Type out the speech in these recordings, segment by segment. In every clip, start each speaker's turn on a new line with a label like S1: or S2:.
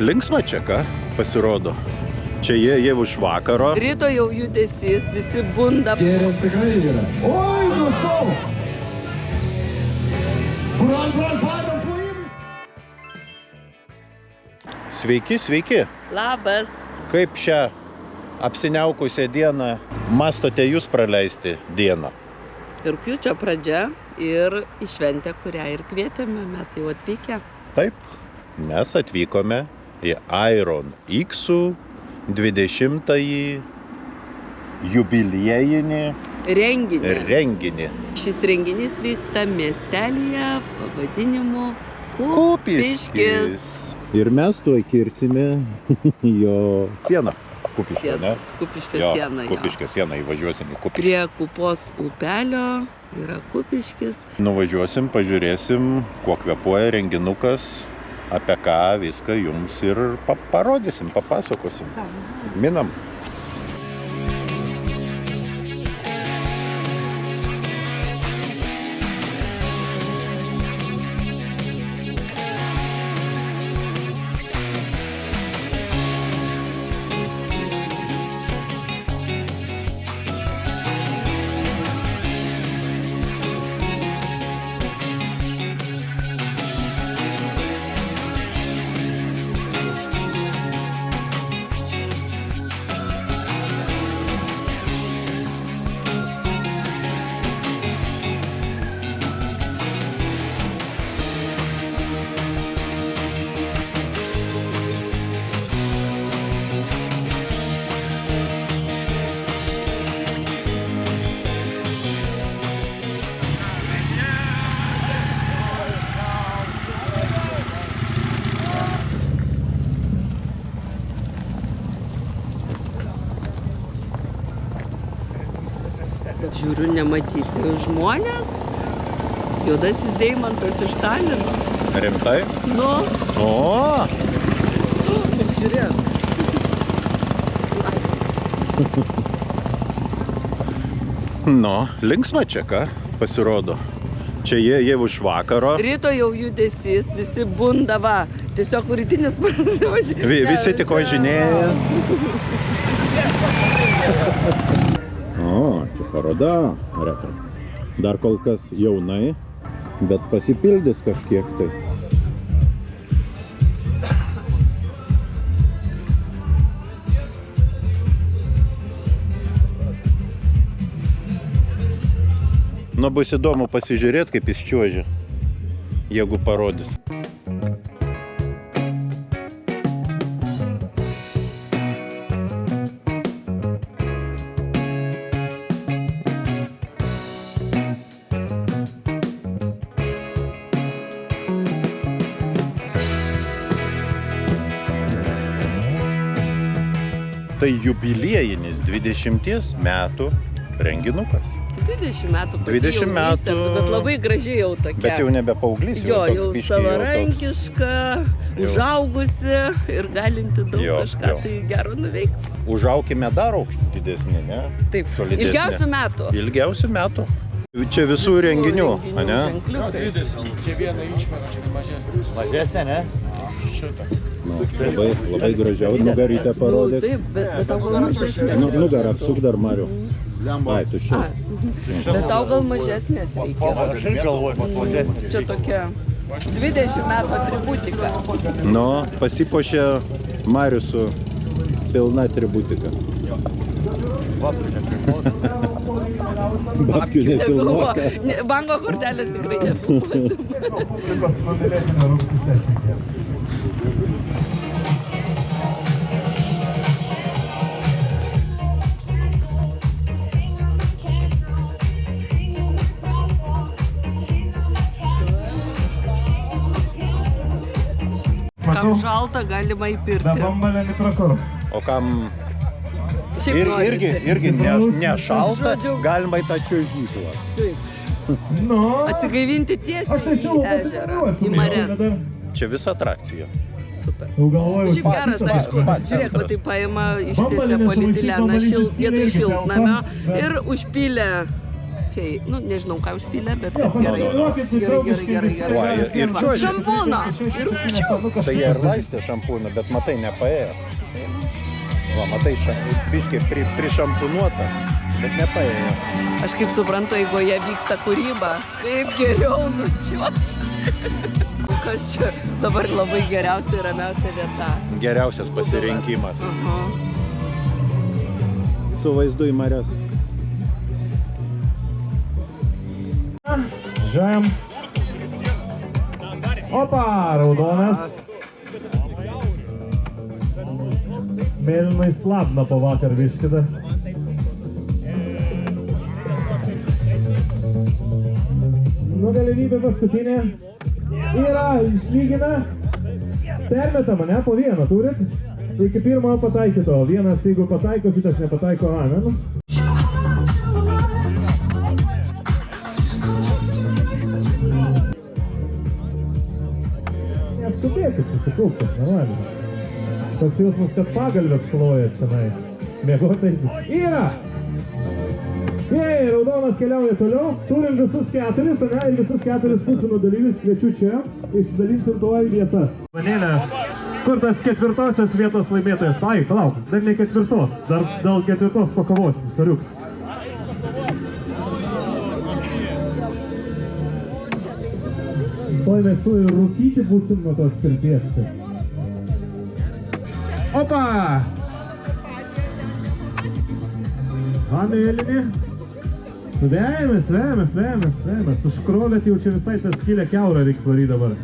S1: linksma čia, ką pasirodo. Čia jie jau iš vakaro.
S2: Ryto jau judesys, visi bunda.
S3: Gėrės tikrai yra. Oi, nušau! Padam plojimai!
S1: Sveiki, sveiki.
S2: Labas.
S1: Kaip šią apsiniaukusią dieną mastote jūs praleisti dieną?
S2: Rugpjūčio pradžia ir į šventę, kurią ir kvietėme, mes jau atvykę.
S1: Taip, mes atvykome į Iron X 20-ąjį jubiliejinį renginį.
S2: Šis renginys vyksta miestelyje pavadinimu Kupiškis.
S1: Ir mes tuoj kirsime jo sieną. Kupiškio, ne?
S2: Kupiškio sieną.
S1: Kupiškio sieną įvažiuosim į Kupiškį.
S2: Prie Kupos upelio yra Kupiškis.
S1: Nuvažiuosim, pažiūrėsim, kuo kvėpuoja renginukas, apie ką viską jums ir parodysim, papasakosim. Minam.
S2: Žiūriu, nematyti žmonės. Juodasis Deimantas iš Talino.
S1: Rimtai?
S2: Nu.
S1: O!
S2: Žiūrėk.
S1: Nu, linksma čia, ką pasirodo. Čia jie jau iš vakaro.
S2: Ryto jau judesys, visi bunda, va. Tiesiog rytinis prasivažiuoja.
S1: Visi tik važinėja. O, čia paroda retro. Dar kol kas jaunai, bet pasipildys kažkiek tai. Nu, bus įdomu pasižiūrėti, kaip jis čiuožia, jeigu parodys. Tai jubiliejinis 20 metų renginukas.
S2: 20 metų.
S1: 20 metų.
S2: Bet labai gražiai jau tokia.
S1: Bet jau nebe paauglys.
S2: Jo, jau savarankiška, užaugusi ir galinti daug kažką tai gero nuveikti.
S1: Užaukime dar didesnį, ne?
S2: Taip,
S1: solidesnį.
S2: Ilgiausių metų.
S1: Ilgiausių metų. Čia visų renginių, ne?
S4: Čia viena išmera, čia mažesnė.
S1: Mažesnė, ne? Šitą. Nu, labai gražiau nugarytę parodyt.
S2: Taip, bet tau gal mažesnė.
S1: Nugarą apsuk dar, Mariu. Ai, tu šia.
S2: Bet tau gal mažesnės reikia. Čia tokia 20 metų atributika.
S1: Nu, pasipuošė Marius su pilna atributika. Babkių nefilmuoka.
S2: Banko kortelės tikrai nefilmuosim. Kam šalta, galima įpirkti.
S1: O kam
S2: Šiaip
S1: irgi ne šalta, galima į tą čiuožyklą.
S2: Atsigaivinti tiesiai į ežerą, į marias.
S1: Čia visa atrakcija.
S2: Super. Šiaip geras, aišku, žiūrėk, va tai paima ištiesia polietileno vietoj šiltnamio ir užpylė Fei, nu, nežinau, ką užpylė, bet
S3: Jo,
S2: gerai.
S3: pasitreniruokit, draugiškai visi.
S1: Va, ir čiuožė.
S2: Šampūną!
S1: Tai jie ir laistė šampūną, bet matai, nepaėjo. Va, matai, biškiai prišampunuota, bet nepaėjo.
S2: Aš kaip suprantu, jeigu jie vyksta kūryba, kaip geriau nučiuožti. Kas čia dabar labai geriausia ir ramiausia vieta.
S1: Geriausias pasirinkimas.
S2: Aha.
S1: Su vaizdu į marias.
S3: Žem. Opa, raudonas. Mėlynai slabna po vakar viškida. Nu, galimybė paskutinė. Yra, išlygina. Permetama, ne? Po vieną turit. Iki pirmojo pataikyto. Vienas, jeigu pataiko, kitas nepataiko. Amen. Neskubėkit, susikaupkit, normaliai. Toks jausmas, kad pagalvės ploja čia. Mėgotais. Yra! Jei, raudonas keliauja toliau. Turim visus 4, ane? Ir visus 4 pusfinalio dalyvius kviečiu čia. Išsidalinsim tuo į vietas. Vanėlė, kur tas 4-osios vietos laimėtojas? Palauk, dar ne 4-os. Dar dėl 4-os pakovosim, soriuks. Toj mes tu ir rūkyti būsim nuo tos pirties čia. Opa! Mėlyni. Vėmės. Užkrovėt jau čia visai tą skylę kiaurą reiks varyti dabar.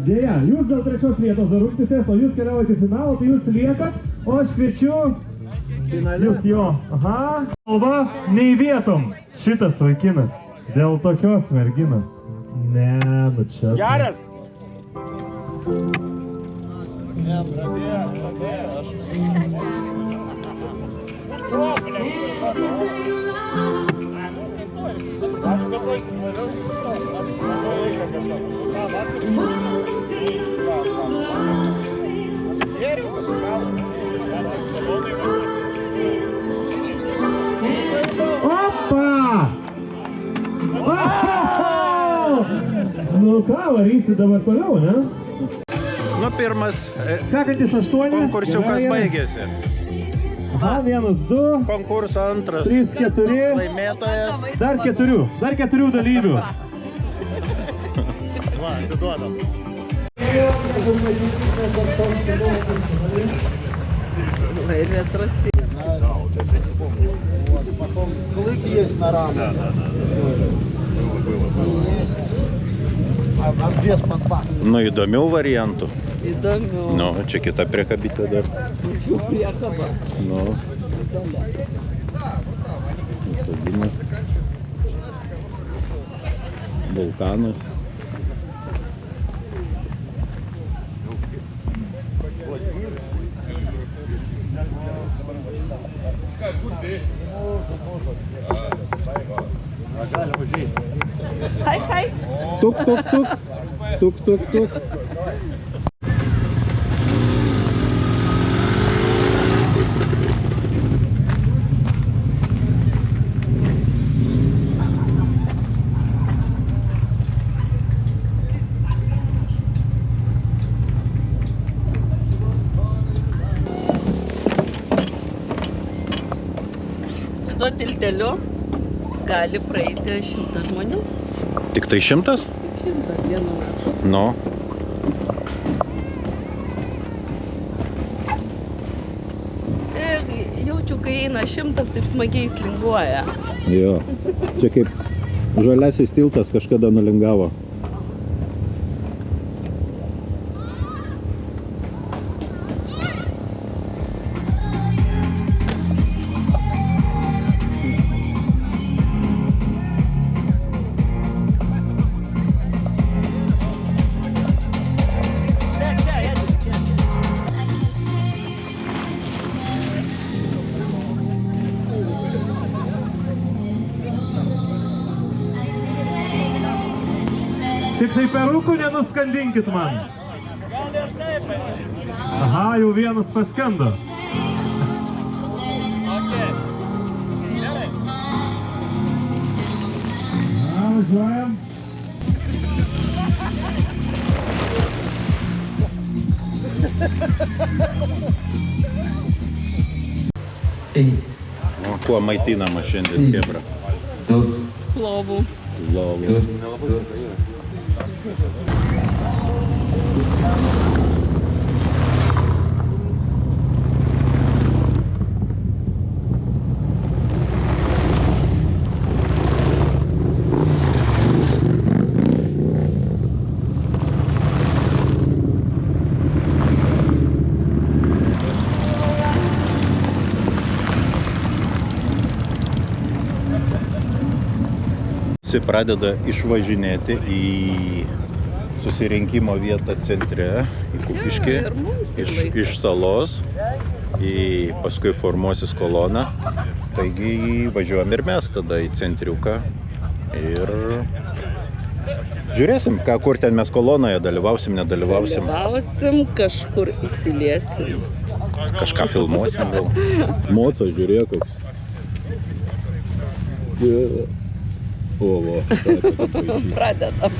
S3: Dėja, jūs dėl 3 vietos dar rungtysės, o jūs keliaujate į finalą, tai jūs liekat, o aš kviečiu jūs jo. Aha. Kalba, nei vietom šitas vaikinas. Dėl tokios merginos. Ne, nu čia.
S1: Geras!
S3: Opa! Nu ką, varysi dabar toliau, ne?
S1: Nu, pirmas
S3: Sekantis 8.
S1: konkursiukas baigėsi.
S3: Aha, 1, 2.
S1: Konkurso antras
S3: 3, 4.
S1: laimėtojas.
S3: Dar 4 dalyvių.
S1: Va, atiduodam.
S2: Vai retrasti.
S5: Клык есть на раму. Есть. Обвес под бак.
S1: Nu, įdomių variantų.
S2: Įdomiu.
S1: Nu, čia kita priekabytė dar.
S2: Čia priekaba.
S1: Nu. Visaginas. Vulkanas.
S2: Hai.
S1: Tuk.
S2: Tuo tilteliu gali praeiti 100 žmonių.
S1: Tik tai 100?
S2: 100 vienu metu.
S1: Nu.
S2: Jaučiu, kai eina 100, taip smagiai slinguoja.
S1: Jo. Čia kaip žaliasis tiltas kažkada nulingavo.
S3: Tik tai perukų nenuskandinkit man. Aha, jau vienas paskendo. Važiuojam.
S1: O, kuo maitinama šiandien kebra?
S2: Plovų.
S1: Lovų. Visi pradeda išvažinėti į susirinkimo vietą centre, į Kupiškį,
S2: Jo, ir mums ir
S1: iš salos, paskui formuosis kolona. Taigi važiuojam ir mes tada į centriuką ir žiūrėsim, kur ten mes kolonoje dalyvausim, nedalyvausim.
S2: Dalyvausim, kažkur įsiliesim.
S1: Kažką filmuosim gal. Moca, žiūrėk koks. O,
S2: Pradedam.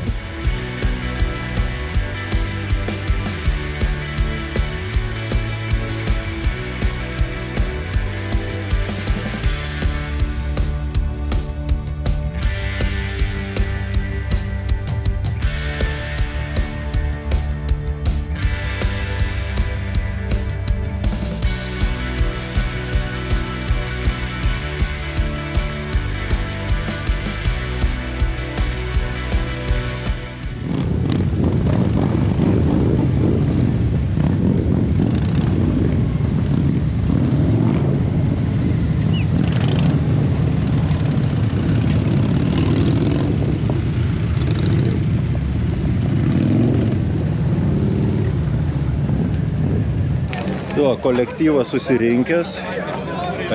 S1: Kolektyvas susirinkęs,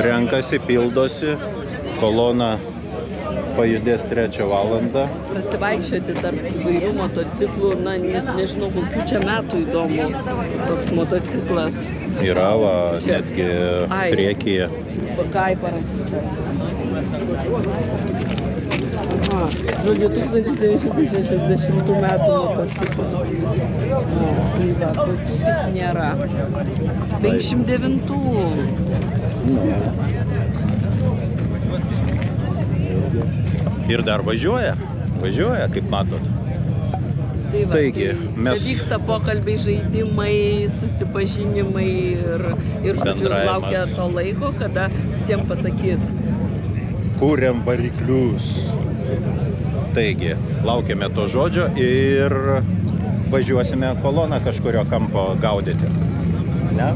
S1: renkasi, pildosi, kolona pajudės 3 valandą.
S2: Prasivaikščioti tarp įvairių motociklų, na, net nežinau, kokių čia metų įdomu toks motociklas.
S1: Yra, netgi priekyje.
S2: Ką parašyta? Aha, žodžiu, 1960 metų motociklas. Tai va, tokių tik nėra. 59.
S1: Ir dar važiuoja, kaip matot.
S2: Tai va,
S1: Taigi,
S2: čia vyksta pokalbiai, žaidimai, susipažinimai ir žodžiu, laukia to laiko, kada visiems pasakys.
S1: Kūriam variklius. Taigi, laukiame to žodžio ir važiuosime koloną kažkurio kampo gaudyti. Ne?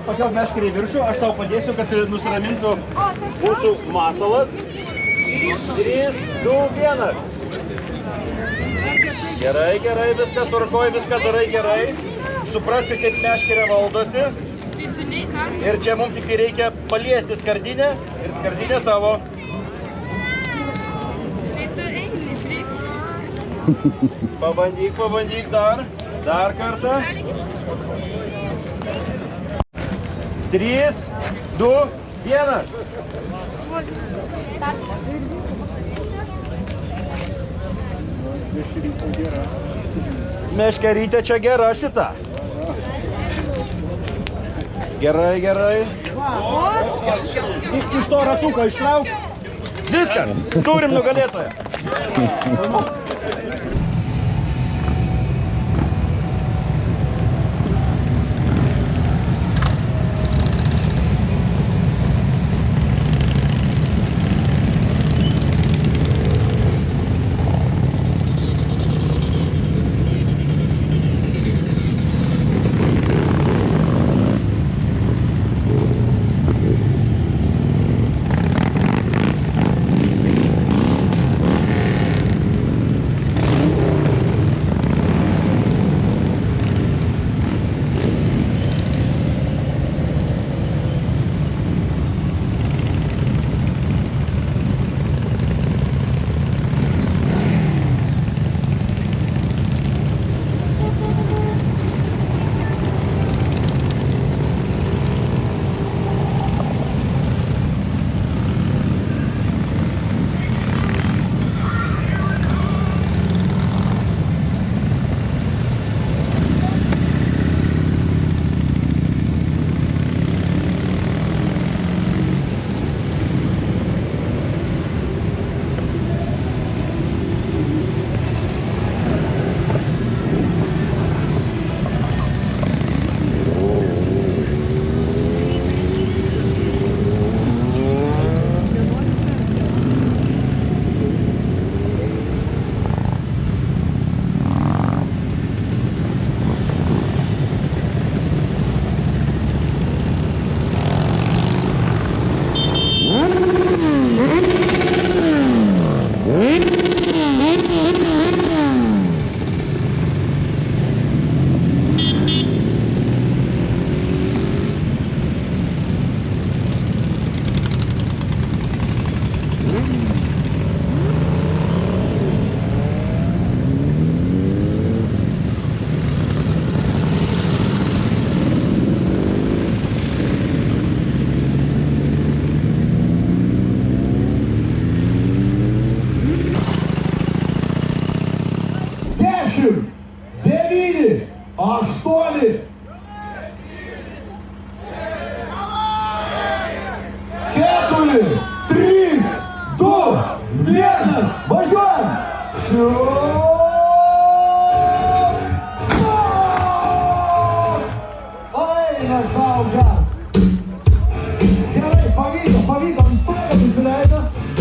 S6: Pakelk meškerį į viršų, aš tau padėsiu, kad nusiramintų mūsų masalas. 3, 2, 1. Gerai, viskas tvarkoj, viską darai gerai. Suprasi, kaip meškerė valdosi. Ir čia mums tik reikia paliesti skardinę ir skardinė tavo. Pabandyk dar kartą. 3, 2, 1. Meškerytė čia gera šita. Gerai. Iš to ratuko ištrauk. Viskas. Turim nugalėtoją.
S5: Eina saugas. Gerai, pavyko, stogą nusileido.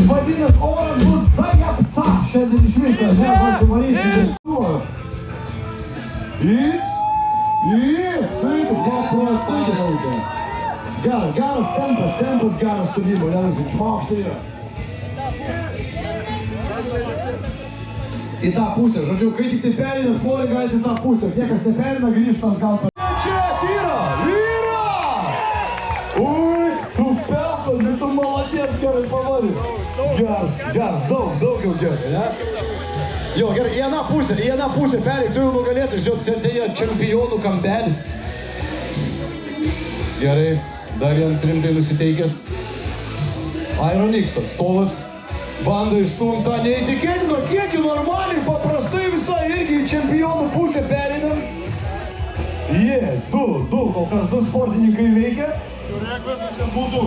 S5: Vadinasi, oras bus zajapca. Šiandien iš viso, ne, pasivarysim. Įts, paprastai geriausia. Geras tempas, geras stovimo, nedasim, čmaukštai yra. Į tą pusę, žodžiu, kai tik tai pereinat svorį, galite į tą pusę. Niekas neperina, grįžta atgal. Čia yra! Ui, tu peltas, bet tu maladės gerai pavarė. Geras, daug jau gerai, ne? Jo, gerai, į aną pusę pereik, tu jau nugalėtų, žiūrėk, ten yra čempionų kampelis. Gerai, dar vienas rimtai nusiteikęs. Ironix atstovas. Bando įstumti tą neįtikėtiną kiekį normaliai, paprastai visai irgi į čempionų pusę pereinam. Du, kol kas 2 sportininkai veikia. Būtų.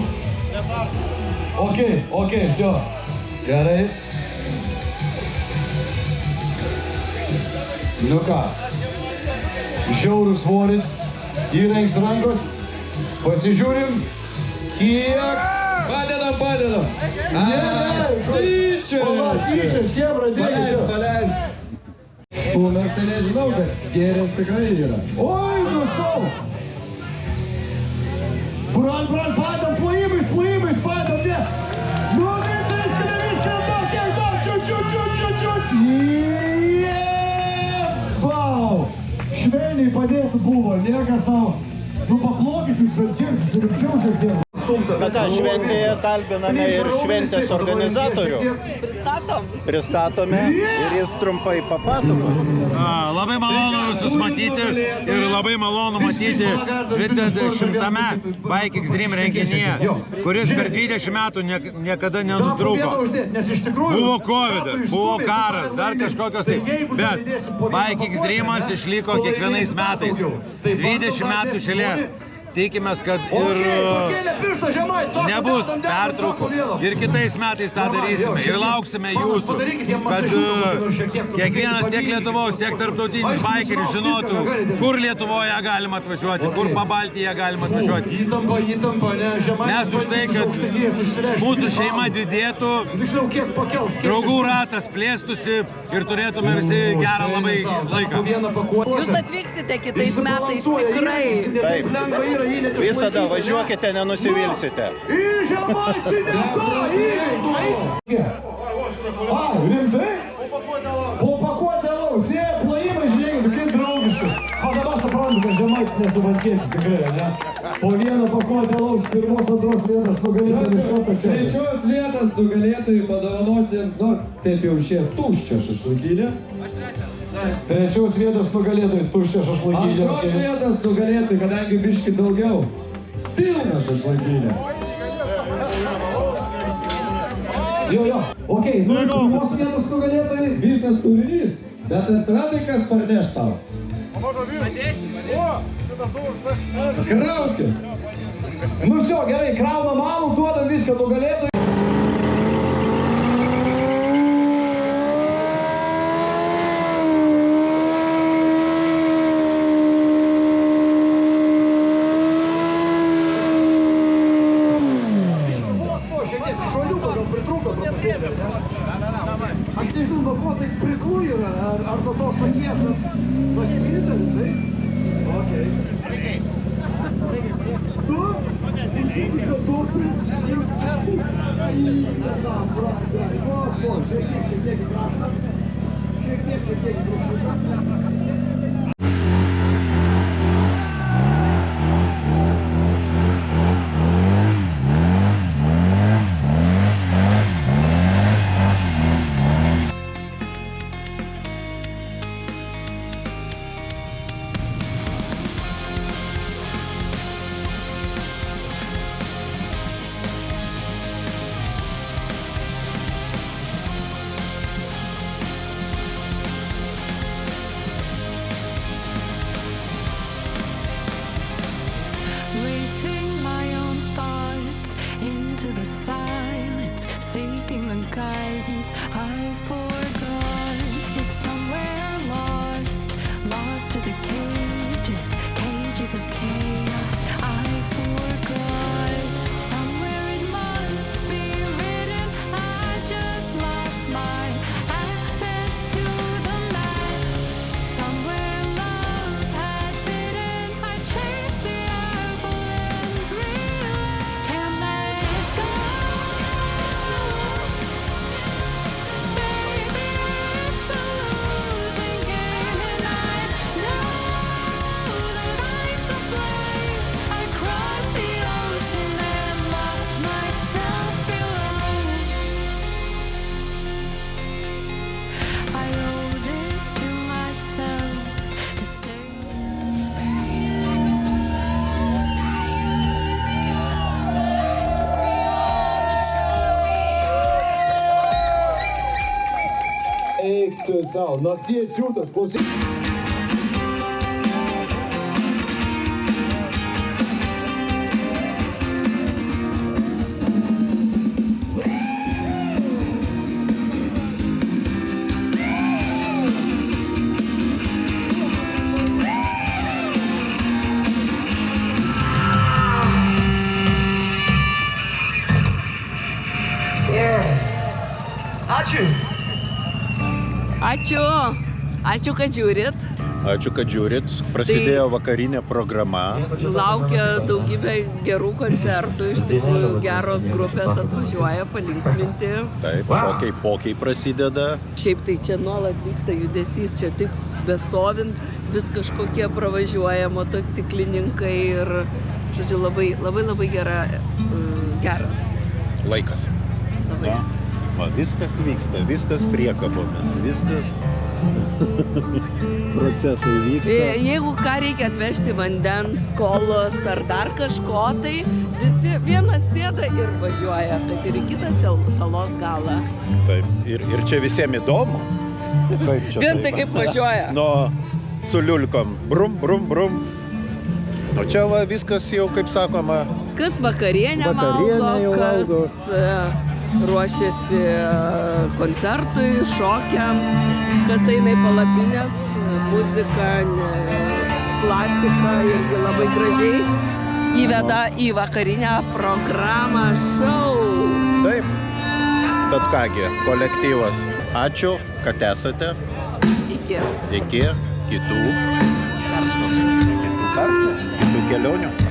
S5: Okei, все. Gerai. Nu ką, žiaurus svoris, įrengs rankos, pasižiūrim, kiek.
S7: Padedam.
S5: Tyčias, kebra, dėkite.
S7: Paleisk. Stūmės tai nežinau, bet gėrės tikrai yra.
S5: Oi, nusau. Bran, padam, plojimais, padam, ne. Nu, viską, daug, čiut. Bau. Švelniai padėtų buvo, niekas savo. Nu, paplokit jūs, bet kiek, rimčiau šiek tiek.
S1: Bet šventėje kalbiname ir šventės organizatorių. Pristatome ir jis trumpai papasakos.
S6: Labai malonu visus matyti ir labai malonu matyti 20-ame Bike Extreme renginyje, kuris per 20 metų niekada nenutrūko. Buvo Covidas, buvo karas, dar kažkokios tai, bet Bike Extreme'as išliko kiekvienais metais. 20 metų iš eilės. Tikimės, kad ir nebus pertraukų ir kitais metais tą darysime ir lauksime jūsų, kad kiekvienas tiek Lietuvos, tiek tarptautinis bikeris žinotų, kur Lietuvoje galima atvažiuoti, kur Pabaltyje galima atvažiuoti. Mes už tai, kad mūsų šeima didėtų, draugų ratas plėstųsi ir turėtume visi gerą labai laiką.
S2: Jūs atvyksite kitais metais tikrai.
S1: Visada važiuokite, nenusivilsite.
S5: Rimtai? Po pakuotę alaus, jie plojimai, žiūrėkit, kaip draugiškas. Dabar suprantu, kad Žemaitis nesuvalkėtis tikrai, ne? Po vieną pakuotę alaus, 1-2 vietas nugalėtojai šoto čia.
S7: 3 vietas nugalėtojai padovanosim, taip jau šie tuščią šašlykinę.
S5: 3 vietos nugalėtojai tuščią šašlykinę.
S7: 2 vietas nugalėtojai, kadangi biški daugiau, pilną šašlykinę.
S5: Jo. Okei, 1 vietos nugalėtojai.
S7: Visas turinys, bet antra tai kas parneš tau. Kraukit.
S5: Nu все, gerai, kraunam alų, duodam viską nugalėtojai. Aš nežinau, nuo ko tai priklu yra, ar nuo tos akies, nuo spiriterių, tai? Okei. Tu? Užsikušio dosai ir čiapu. Nesam, branda. Vos, šiek tiek į kraštą. Šiek tiek į kraštą. Leidai savo, nakties siūtas, klausyk. Ačiū.
S2: Ačiū. Ačiū, kad žiūrit.
S1: Ačiū, kad žiūrit. Prasidėjo vakarinė programa.
S2: Laukia daugybė gerų koncertų. Iš tikrųjų geros grupės atvažiuoja palinksminti.
S1: Taip, pokiai prasideda.
S2: Šiaip tai čia nuolat vyksta judesys. Čia tik bestovint vis kažkokie pravažiuoja motociklininkai ir, žodžiu, labai geras.
S1: Laikas.
S2: Labai.
S1: Va, viskas vyksta, viskas priekabomis, viskas procesai vyksta.
S2: Jeigu ką reikia atvežti vandens, kolos ar dar kažko, tai visi vienas sėda ir važiuoja, bet ir į kitą salos galą.
S1: Taip, ir čia visiems įdomu. Kaip čia
S2: Vien tai kaip važiuoja.
S1: Su liulkom, brum, brum, brum. O čia va, viskas jau, kaip sakoma,
S2: Kas vakarienę
S1: jau valgo.
S2: kas ruošiasi koncertui, šokiams, kas eina į palapines, muzika, klasika irgi labai gražiai įveda į vakarinę programą šou.
S1: Taip. Tad kągi, kolektyvas, ačiū, kad esate.
S2: Iki.
S1: Iki kitų kartų, kitų kelionių.